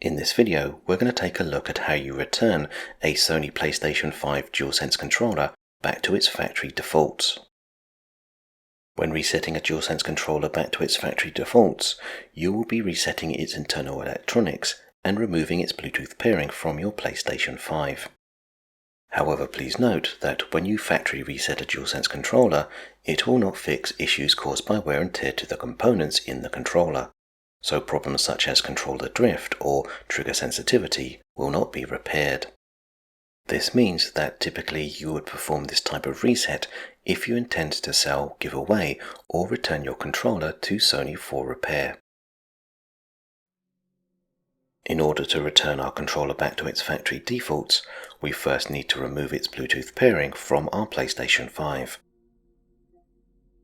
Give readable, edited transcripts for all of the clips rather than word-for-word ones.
In this video, we're going to take a look at how you return a Sony PlayStation 5 DualSense controller back to its factory defaults. When resetting a DualSense controller back to its factory defaults, you will be resetting its internal electronics and removing its Bluetooth pairing from your PlayStation 5. However, please note that when you factory reset a DualSense controller, it will not fix issues caused by wear and tear to the components in the controller. So problems such as controller drift or trigger sensitivity will not be repaired. This means that typically you would perform this type of reset if you intend to sell, give away, or return your controller to Sony for repair. In order to return our controller back to its factory defaults, we first need to remove its Bluetooth pairing from our PlayStation 5.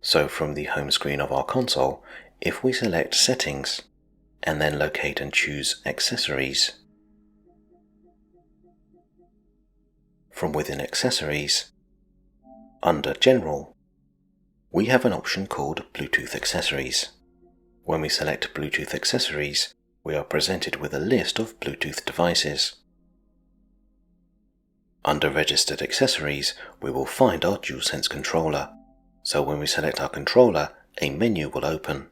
So from the home screen of our console, if we select Settings, and then locate and choose Accessories, from within Accessories, under General, we have an option called Bluetooth Accessories. When we select Bluetooth Accessories, we are presented with a list of Bluetooth devices. Under Registered Accessories, we will find our DualSense controller. So when we select our controller, a menu will open.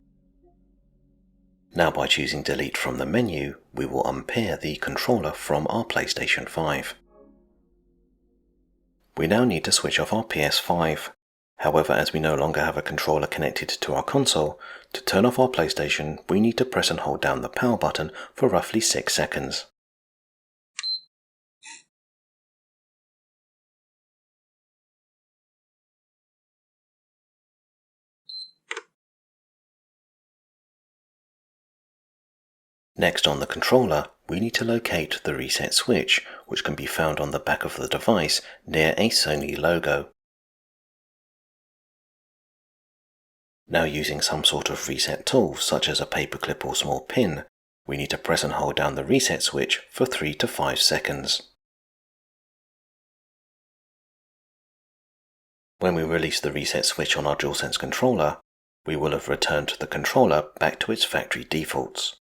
Now by choosing Delete from the menu, we will unpair the controller from our PlayStation 5. We now need to switch off our PS5. However, as we no longer have a controller connected to our console, to turn off our PlayStation, we need to press and hold down the power button for roughly 6 seconds. Next on the controller, we need to locate the reset switch, which can be found on the back of the device near a Sony logo. Now using some sort of reset tool, such as a paperclip or small pin, we need to press and hold down the reset switch for 3 to 5 seconds. When we release the reset switch on our DualSense controller, we will have returned the controller back to its factory defaults.